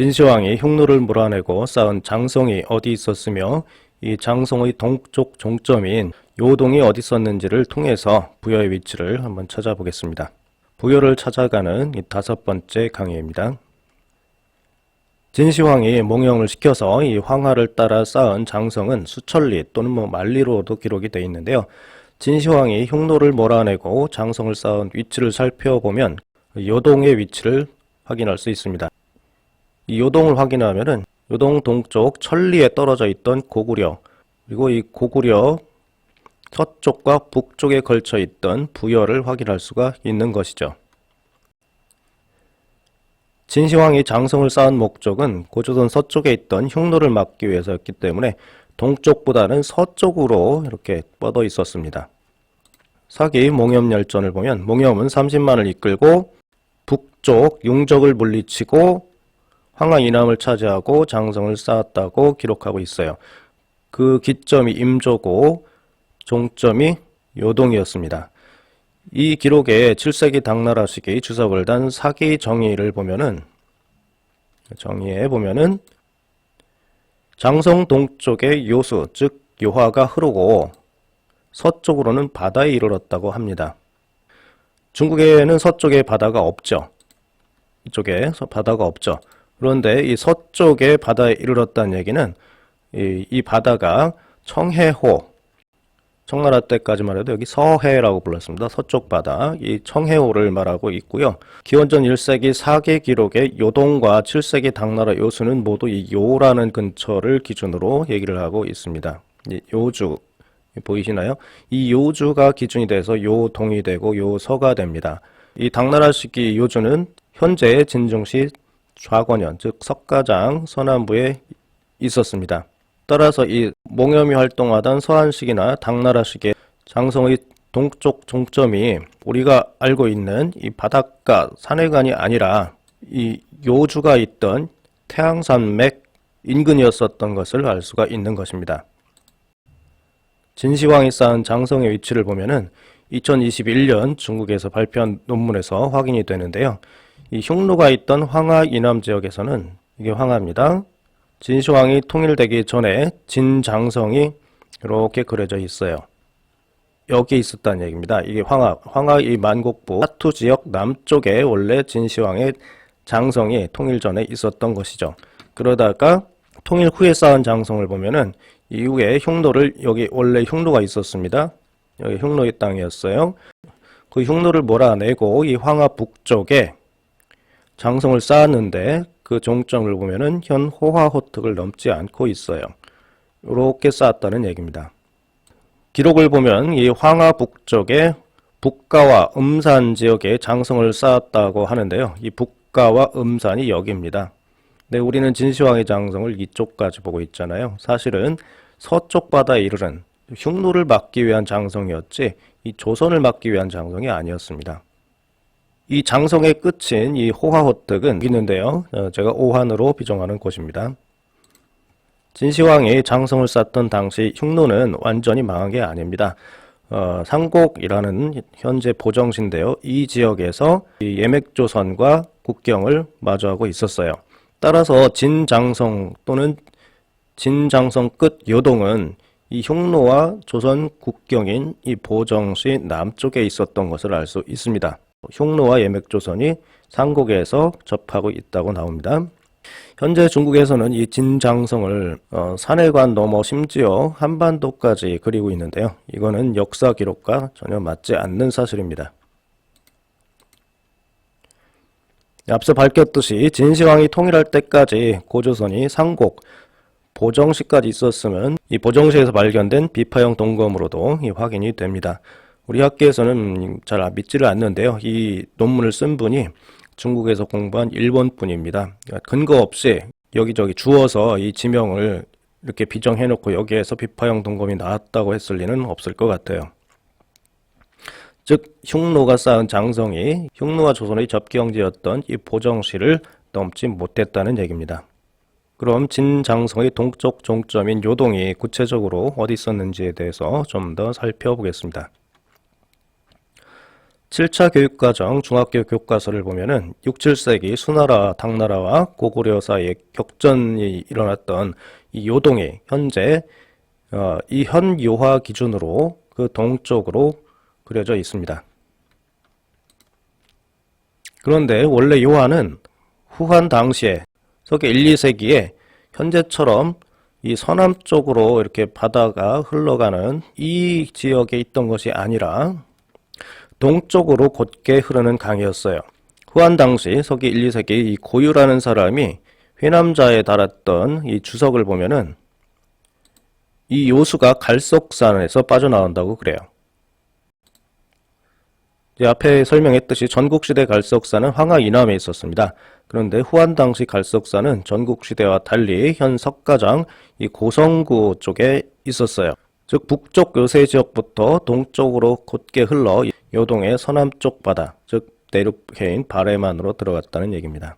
진시황이 흉노를 몰아내고 쌓은 장성이 어디 있었으며 이 장성의 동쪽 종점인 요동이 어디 있었는지를 통해서 부여의 위치를 한번 찾아보겠습니다. 부여를 찾아가는 이 5번째 강의입니다. 진시황이 몽영을 시켜서 이 황하를 따라 쌓은 장성은 수천리 또는 만리로도 기록이 되어 있는데요. 진시황이 흉노를 몰아내고 장성을 쌓은 위치를 살펴보면 요동의 위치를 확인할 수 있습니다. 이 요동을 확인하면은 요동 동쪽 천리에 떨어져 있던 고구려, 그리고 이 고구려 서쪽과 북쪽에 걸쳐 있던 부여를 확인할 수가 있는 것이죠. 진시황이 장성을 쌓은 목적은 고조선 서쪽에 있던 흉노를 막기 위해서였기 때문에 동쪽보다는 서쪽으로 이렇게 뻗어 있었습니다. 사기 몽염열전을 보면 몽염은 30만을 이끌고 북쪽 용적을 물리치고 황하 이남을 차지하고 장성을 쌓았다고 기록하고 있어요. 그 기점이 임조고 종점이 요동이었습니다. 이 기록에 7세기 당나라 시기 주석을 단 사기 정의를 보면은 정의에 보면은 장성 동쪽에 요수 즉 요하가 흐르고 서쪽으로는 바다에 이르렀다고 합니다. 중국에는 서쪽에 바다가 없죠. 이쪽에 바다가 없죠. 그런데 이 서쪽에 바다에 이르렀다는 얘기는 이 바다가 청해호, 청나라 때까지만 해도 여기 서해라고 불렀습니다. 서쪽 바다, 이 청해호를 말하고 있고요. 기원전 1세기 사기 기록의 요동과 7세기 당나라 요수는 모두 이 요라는 근처를 기준으로 얘기를 하고 있습니다. 이 요주 보이시나요? 이 요주가 기준이 돼서 요동이 되고 요서가 됩니다. 이 당나라 시기 요주는 현재의 진중시 좌권현, 즉 석가장 서남부에 있었습니다. 따라서 이 몽염이 활동하던 서한시기나 당나라시기의 장성의 동쪽 종점이 우리가 알고 있는 이 바닷가 산해관이 아니라 이 요주가 있던 태항산맥 인근이었었던 것을 알 수가 있는 것입니다. 진시황이 쌓은 장성의 위치를 보면은 2021년 중국에서 발표한 논문에서 확인이 되는데요. 이 흉노가 있던 황하 이남 지역에서는 이게 황하입니다. 진시황이 통일되기 전에 진장성이 이렇게 그려져 있어요. 여기 있었다는 얘기입니다. 이게 황하 이 만곡부 사투 지역 남쪽에 원래 진시황의 장성이 통일 전에 있었던 것이죠. 그러다가 통일 후에 쌓은 장성을 보면은 이후에 흉노를 여기 원래 흉노가 있었습니다. 여기 흉노의 땅이었어요. 그 흉노를 몰아내고 이 황하 북쪽에 장성을 쌓았는데 그 종점을 보면은 현 호화호특을 넘지 않고 있어요. 이렇게 쌓았다는 얘기입니다. 기록을 보면 이 황하 북쪽에 북가와 음산 지역에 장성을 쌓았다고 하는데요. 이 북가와 음산이 여기입니다. 네, 우리는 진시황의 장성을 이쪽까지 보고 있잖아요. 사실은 서쪽 바다에 이르는 흉노를 막기 위한 장성이었지 이 조선을 막기 위한 장성이 아니었습니다. 이 장성의 끝인 이 호화호특은 있는데요. 제가 오한으로 비정하는 곳입니다. 진시황이 장성을 쌓던 당시 흉노는 완전히 망한 게 아닙니다. 상곡이라는 현재 보정시인데요. 이 지역에서 이 예맥조선과 국경을 마주하고 있었어요. 따라서 진장성 또는 진장성 끝 요동은 이 흉노와 조선 국경인 이 보정시 남쪽에 있었던 것을 알 수 있습니다. 흉노와 예맥조선이 상곡에서 접하고 있다고 나옵니다. 현재 중국에서는 이 진장성을 산해관 넘어 심지어 한반도까지 그리고 있는데요. 이거는 역사 기록과 전혀 맞지 않는 사실입니다. 앞서 밝혔듯이 진시황이 통일할 때까지 고조선이 상곡, 보정시까지 있었으면 이 보정시에서 발견된 비파형 동검으로도 확인이 됩니다. 우리 학계에서는 잘 믿지를 않는데요. 이 논문을 쓴 분이 중국에서 공부한 일본 분입니다. 근거 없이 여기저기 주워서 이 지명을 이렇게 비정해놓고 여기에서 비파형 동검이 나왔다고 했을 리는 없을 것 같아요. 즉 흉노가 쌓은 장성이 흉노와 조선의 접경지였던 이 보정시를 넘지 못했다는 얘기입니다. 그럼 진장성의 동쪽 종점인 요동이 구체적으로 어디 있었는지에 대해서 좀 더 살펴보겠습니다. 7차 교육과정 중학교 교과서를 보면은 6, 7세기 수나라, 당나라와 고구려 사이에 격전이 일어났던 이 요동이 현재 이 현 요하 기준으로 그 동쪽으로 그려져 있습니다. 그런데 원래 요하는 후한 당시에 서기 1, 2세기에 현재처럼 이 서남쪽으로 이렇게 바다가 흘러가는 이 지역에 있던 것이 아니라 동쪽으로 곧게 흐르는 강이었어요. 후한 당시 서기 1, 2세기 이 고유라는 사람이 회남자에 달았던 이 주석을 보면은 이 요수가 갈석산에서 빠져나온다고 그래요. 앞에 설명했듯이 전국시대 갈석산은 황하 이남에 있었습니다. 그런데 후한 당시 갈석산은 전국시대와 달리 현 석가장 이 고성구 쪽에 있었어요. 즉 북쪽 요새 지역부터 동쪽으로 곧게 흘러 요동의 서남쪽 바다, 즉 내륙해인 바레만으로 들어갔다는 얘기입니다.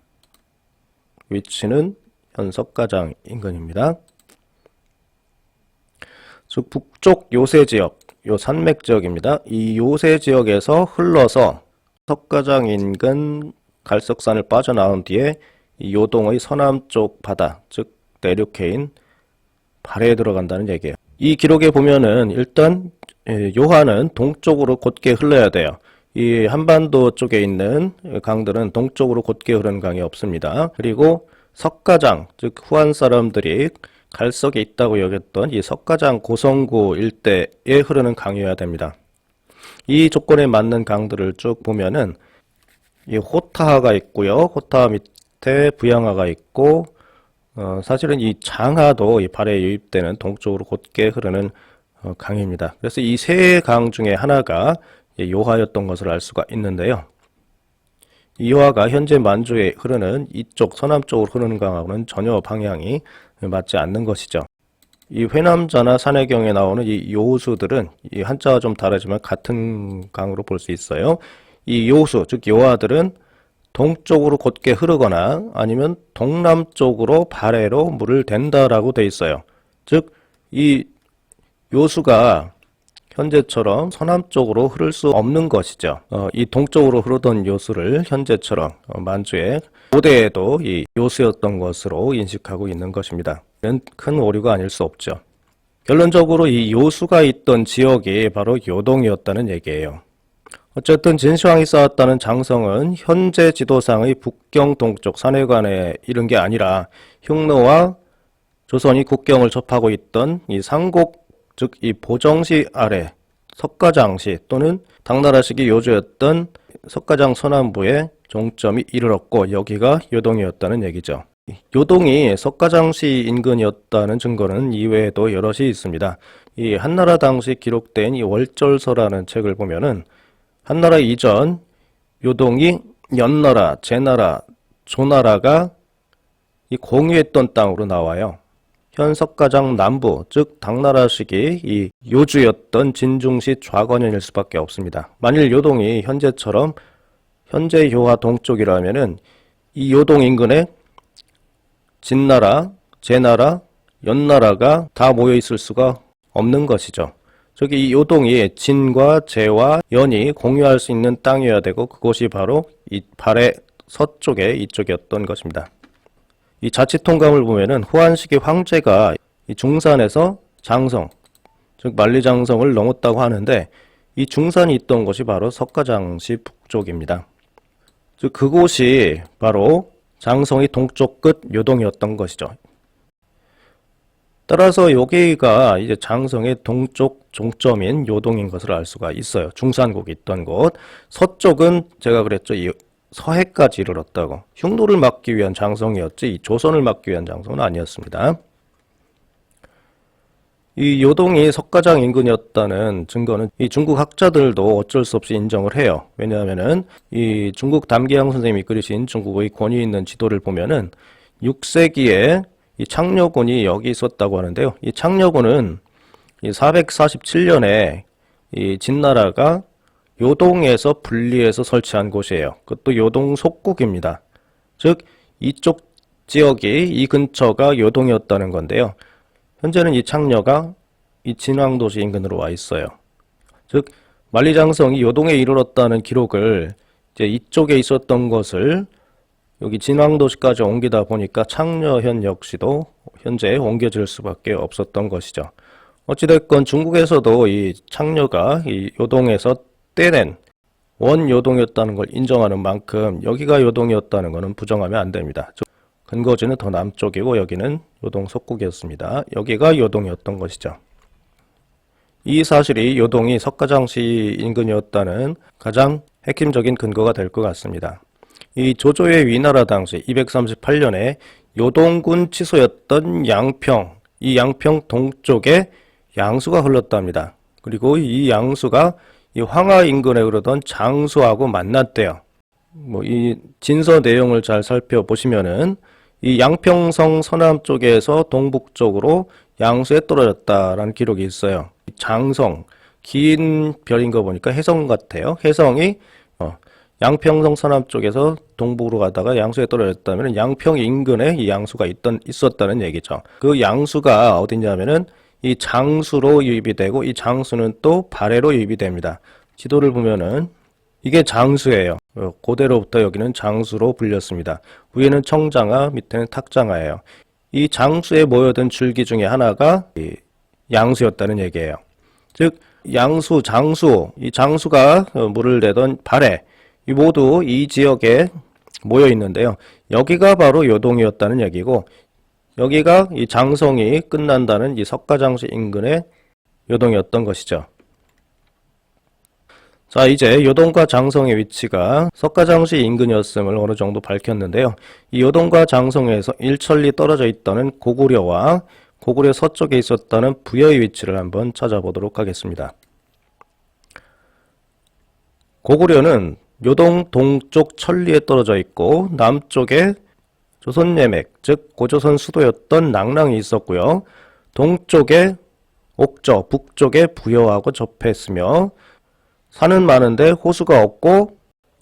위치는 현 석가장 인근입니다. 즉 북쪽 요새 지역, 요 산맥 지역입니다. 이 요새 지역에서 흘러서 석가장 인근 갈석산을 빠져나온 뒤에 이 요동의 서남쪽 바다, 즉 내륙해인 발해에 들어간다는 얘기예요. 이 기록에 보면은 일단 요하는 동쪽으로 곧게 흘러야 돼요. 이 한반도 쪽에 있는 강들은 동쪽으로 곧게 흐르는 강이 없습니다. 그리고 석가장, 즉 후한 사람들이 갈석에 있다고 여겼던 이 석가장 고성구 일대에 흐르는 강이어야 됩니다. 이 조건에 맞는 강들을 쭉 보면은 이 호타하가 있고요. 호타 밑에 부양하가 있고 사실은 이 장하도 이 발에 유입되는 동쪽으로 곧게 흐르는 강입니다. 그래서 이 세 강 중에 하나가 요하였던 것을 알 수가 있는데요. 이 요하가 현재 만주에 흐르는 이쪽 서남쪽으로 흐르는 강하고는 전혀 방향이 맞지 않는 것이죠. 이 회남자나 산해경에 나오는 이 요수들은 이 한자가 좀 다르지만 같은 강으로 볼 수 있어요. 이 요수, 즉 요하들은 동쪽으로 곧게 흐르거나 아니면 동남쪽으로 발해로 물을 댄다라고 돼 있어요. 즉 이 요수가 현재처럼 서남쪽으로 흐를 수 없는 것이죠. 이 동쪽으로 흐르던 요수를 현재처럼 만주의 고대에도 이 요수였던 것으로 인식하고 있는 것입니다. 이는 큰 오류가 아닐 수 없죠. 결론적으로 이 요수가 있던 지역이 바로 요동이었다는 얘기예요. 어쨌든 진시황이 쌓았다는 장성은 현재 지도상의 북경 동쪽 산해관에 이른 게 아니라 흉노와 조선이 국경을 접하고 있던 이 상곡, 즉 이 보정시 아래 석가장시 또는 당나라식이 요주였던 석가장 서남부에 종점이 이르렀고 여기가 요동이었다는 얘기죠. 요동이 석가장시 인근이었다는 증거는 이외에도 여럿이 있습니다. 이 한나라 당시 기록된 이 월절서라는 책을 보면은 한나라 이전 요동이 연나라, 제나라, 조나라가 이 공유했던 땅으로 나와요. 현 석가장 남부, 즉 당나라식이 이 요주였던 진중시 좌건현일 수밖에 없습니다. 만일 요동이 현재처럼 현재 요하 동쪽이라면은 이 요동 인근에 진나라, 제나라, 연나라가 다 모여 있을 수가 없는 것이죠. 즉 이 요동이 진과 제와 연이 공유할 수 있는 땅이어야 되고 그곳이 바로 이 발해 서쪽에 이쪽이었던 것입니다. 이 자치통감을 보면은 후한시기 황제가 이 중산에서 장성, 즉 만리장성을 넘었다고 하는데 이 중산이 있던 곳이 바로 석가장시 북쪽입니다. 즉 그곳이 바로 장성의 동쪽 끝 요동이었던 것이죠. 따라서 여기가 이제 장성의 동쪽 종점인 요동인 것을 알 수가 있어요. 중산국이 있던 곳. 서쪽은 제가 그랬죠. 이 서해까지 이르렀다고. 흉노를 막기 위한 장성이었지 이 조선을 막기 위한 장성은 아니었습니다. 이 요동이 석가장 인근이었다는 증거는 이 중국 학자들도 어쩔 수 없이 인정을 해요. 왜냐하면은 이 중국 담계양 선생님이 그리신 중국의 권위 있는 지도를 보면은 6세기에 이 창녀군이 여기 있었다고 하는데요. 이 창녀군은 이 447년에 이 진나라가 요동에서 분리해서 설치한 곳이에요. 그것도 요동 속국입니다. 즉 이쪽 지역이 이 근처가 요동이었다는 건데요. 현재는 이 창녀가 이 진왕도시 인근으로 와 있어요. 즉 만리장성이 요동에 이르렀다는 기록을 이제 이쪽에 있었던 것을 여기 진왕도시까지 옮기다 보니까 창녀현 역시도 현재 옮겨질 수밖에 없었던 것이죠. 어찌됐건 중국에서도 이 창녀가 이 요동에서 떼낸 원요동이었다는 걸 인정하는 만큼 여기가 요동이었다는 것은 부정하면 안 됩니다. 근거지는 더 남쪽이고 여기는 요동 속국이었습니다. 여기가 요동이었던 것이죠. 이 사실이 요동이 석가장시 인근이었다는 가장 핵심적인 근거가 될 것 같습니다. 이 조조의 위나라 당시 238년에 요동군 치소였던 양평, 이 양평 동쪽에 양수가 흘렀답니다. 그리고 이 양수가 이 황하 인근에 흐르던 장수하고 만났대요. 이 진서 내용을 잘 살펴보시면은 이 양평성 서남쪽에서 동북쪽으로 양수에 떨어졌다라는 기록이 있어요. 장성, 긴 별인 거 보니까 혜성 같아요. 혜성이 양평성 서남쪽에서 동북으로 가다가 양수에 떨어졌다면 양평 인근에 이 양수가 있었다는 얘기죠. 그 양수가 어디냐면은 이 장수로 유입이 되고 이 장수는 또 발해로 유입이 됩니다. 지도를 보면은 이게 장수예요. 고대로부터 여기는 장수로 불렸습니다. 위에는 청장하, 밑에는 탁장하예요. 이 장수에 모여든 줄기 중에 하나가 이 양수였다는 얘기예요. 즉 양수, 장수, 이 장수가 물을 내던 발해, 이 모두 이 지역에 모여 있는데요. 여기가 바로 요동이었다는 얘기고 여기가 이 장성이 끝난다는 이 석가장시 인근의 요동이었던 것이죠. 자, 이제 요동과 장성의 위치가 석가장시 인근이었음을 어느 정도 밝혔는데요. 이 요동과 장성에서 일천리 떨어져 있다는 고구려와 고구려 서쪽에 있었다는 부여의 위치를 한번 찾아보도록 하겠습니다. 고구려는 요동 동쪽 천리에 떨어져 있고 남쪽에 조선예맥, 즉 고조선 수도였던 낭랑이 있었고요. 동쪽에 옥저, 북쪽에 부여하고 접했으며 산은 많은데 호수가 없고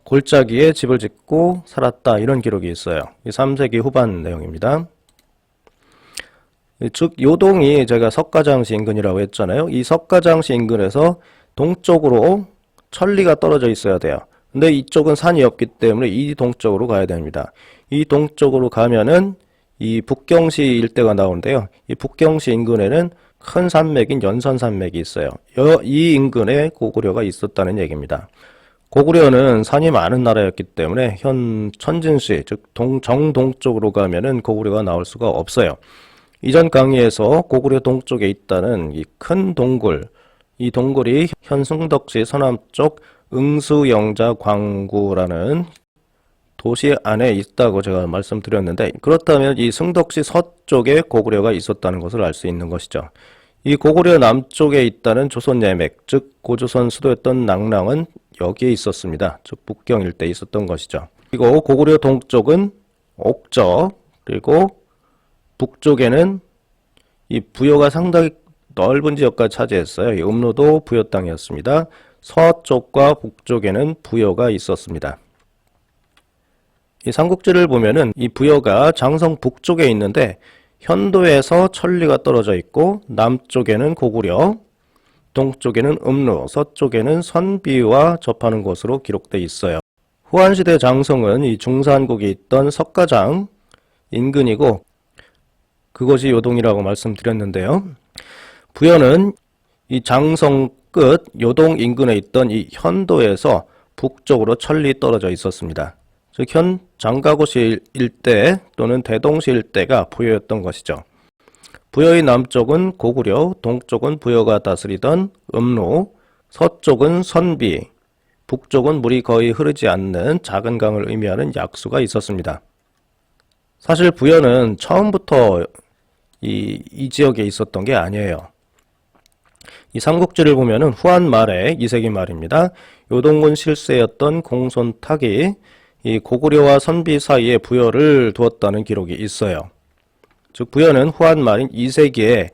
골짜기에 집을 짓고 살았다, 이런 기록이 있어요. 이 3세기 후반 내용입니다. 즉 요동이 제가 석가장시 인근이라고 했잖아요. 이 석가장시 인근에서 동쪽으로 천리가 떨어져 있어야 돼요. 근데 이쪽은 산이 없기 때문에 이 동쪽으로 가야 됩니다. 이 동쪽으로 가면은 이 북경시 일대가 나오는데요. 이 북경시 인근에는 큰 산맥인 연선산맥이 있어요. 이 인근에 고구려가 있었다는 얘기입니다. 고구려는 산이 많은 나라였기 때문에 현 천진시, 즉 정동쪽으로 가면은 고구려가 나올 수가 없어요. 이전 강의에서 고구려 동쪽에 있다는 이 큰 동굴, 이 동굴이 현 승덕시 서남쪽 응수영자 광구라는 도시 안에 있다고 제가 말씀드렸는데, 그렇다면 이 승덕시 서쪽에 고구려가 있었다는 것을 알 수 있는 것이죠. 이 고구려 남쪽에 있다는 조선예맥, 즉 고조선 수도였던 낭랑은 여기에 있었습니다. 즉 북경 일대에 있었던 것이죠. 그리고 고구려 동쪽은 옥저, 그리고 북쪽에는 이 부여가 상당히 넓은 지역까지 차지했어요. 이 음로도 부여 땅이었습니다. 서쪽과 북쪽에는 부여가 있었습니다. 이 삼국지를 보면은 이 부여가 장성 북쪽에 있는데 현도에서 천리가 떨어져 있고 남쪽에는 고구려, 동쪽에는 음로, 서쪽에는 선비와 접하는 곳으로 기록되어 있어요. 후한시대 장성은 이 중산국에 있던 석가장 인근이고 그것이 요동이라고 말씀드렸는데요. 부여는 이 장성 끝 요동 인근에 있던 이 현도에서 북쪽으로 천리 떨어져 있었습니다. 즉 현 장가고시 일대 또는 대동시 일대가 부여였던 것이죠. 부여의 남쪽은 고구려, 동쪽은 부여가 다스리던 음로, 서쪽은 선비, 북쪽은 물이 거의 흐르지 않는 작은 강을 의미하는 약수가 있었습니다. 사실 부여는 처음부터 이 지역에 있었던 게 아니에요. 이 삼국지를 보면은 후한 말에 2세기 말입니다. 요동군 실세였던 공손탁이 이 고구려와 선비 사이에 부여를 두었다는 기록이 있어요. 즉 부여는 후한 말인 2세기에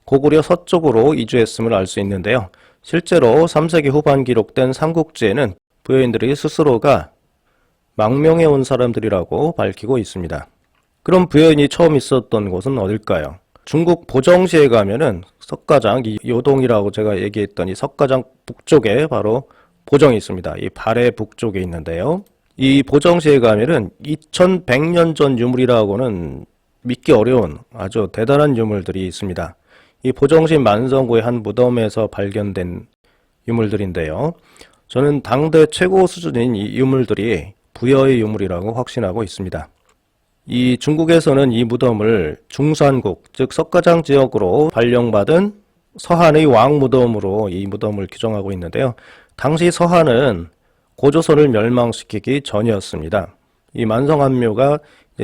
고구려 서쪽으로 이주했음을 알 수 있는데요. 실제로 3세기 후반 기록된 삼국지에는 부여인들이 스스로가 망명해온 사람들이라고 밝히고 있습니다. 그럼 부여인이 처음 있었던 곳은 어딜까요? 중국 보정시에 가면은 석가장, 이 요동이라고 제가 얘기했던 이 석가장 북쪽에 바로 보정이 있습니다. 이 발해 북쪽에 있는데요. 이 보정시에 가면은 2100년 전 유물이라고는 믿기 어려운 아주 대단한 유물들이 있습니다. 이 보정시 만성구의 한 무덤에서 발견된 유물들인데요. 저는 당대 최고 수준인 이 유물들이 부여의 유물이라고 확신하고 있습니다. 이 중국에서는 이 무덤을 중산국, 즉 석가장 지역으로 발령받은 서한의 왕무덤으로 이 무덤을 규정하고 있는데요. 당시 서한은 고조선을 멸망시키기 전이었습니다. 이 만성한묘가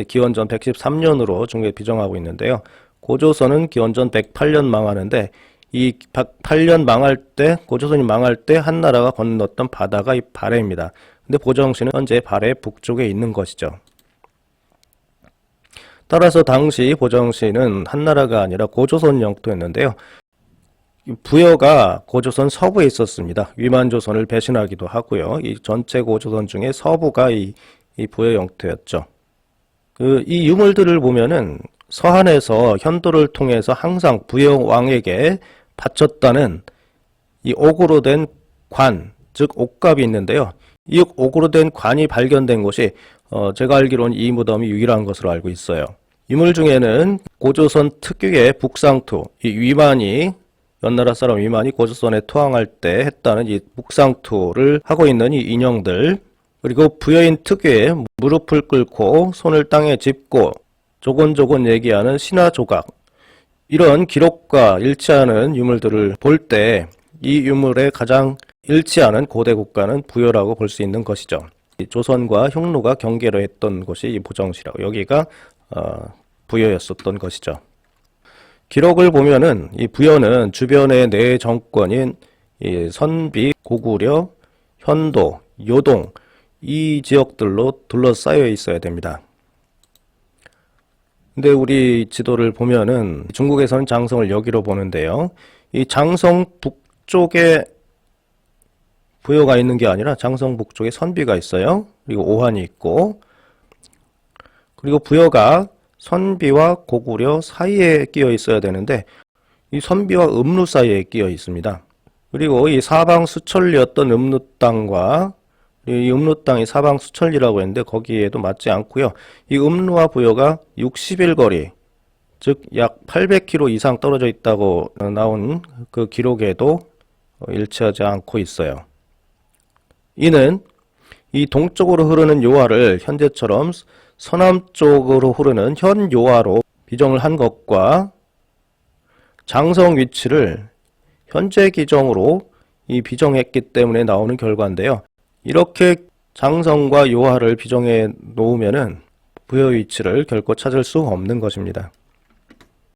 기원전 113년으로 중국에 비정하고 있는데요. 고조선은 기원전 108년 망하는데 이 108년 망할 때, 고조선이 망할 때 한나라가 건넜던 바다가 이 발해입니다. 근데 보정시는 현재 발해 북쪽에 있는 것이죠. 따라서 당시 보정시는 한나라가 아니라 고조선 영토였는데요. 부여가 고조선 서부에 있었습니다. 위만조선을 배신하기도 하고요. 이 전체 고조선 중에 서부가 이 부여 영토였죠. 이 유물들을 보면은 서한에서 현도를 통해서 항상 부여 왕에게 바쳤다는 이 옥으로 된 관, 즉 옥갑이 있는데요. 이 옥으로 된 관이 발견된 곳이 제가 알기로는 이 무덤이 유일한 것으로 알고 있어요. 유물 중에는 고조선 특유의 북상투, 이 위만이 연나라 사람 위만이 고조선에 투항할 때 했다는 이 북상투를 하고 있는 이 인형들, 그리고 부여인 특유의 무릎을 꿇고 손을 땅에 짚고 조곤조곤 얘기하는 신화 조각, 이런 기록과 일치하는 유물들을 볼 때 이 유물에 가장 일치하는 고대 국가는 부여라고 볼 수 있는 것이죠. 조선과 흉노가 경계로 했던 곳이 이 보정시라고, 여기가 부여였었던 것이죠. 기록을 보면은 이 부여는 주변의 네 정권인 이 선비, 고구려, 현도, 요동, 이 지역들로 둘러싸여 있어야 됩니다. 근데 우리 지도를 보면은 중국에서는 장성을 여기로 보는데요. 이 장성 북쪽에 부여가 있는 게 아니라 장성 북쪽에 선비가 있어요. 그리고 오한이 있고, 그리고 부여가 선비와 고구려 사이에 끼어 있어야 되는데 이 선비와 음루 사이에 끼어 있습니다. 그리고 이 사방 수천리였던 음루 땅과 이 음루 땅이 사방 수천리라고 했는데 거기에도 맞지 않고요. 이 음루와 부여가 60일 거리, 즉 약 800km 이상 떨어져 있다고 나온 그 기록에도 일치하지 않고 있어요. 이는 이 동쪽으로 흐르는 요하를 현재처럼 서남쪽으로 흐르는 현요하로 비정을 한 것과 장성 위치를 현재 기정으로 이 비정했기 때문에 나오는 결과인데요. 이렇게 장성과 요하를 비정해 놓으면은 부여 위치를 결코 찾을 수 없는 것입니다.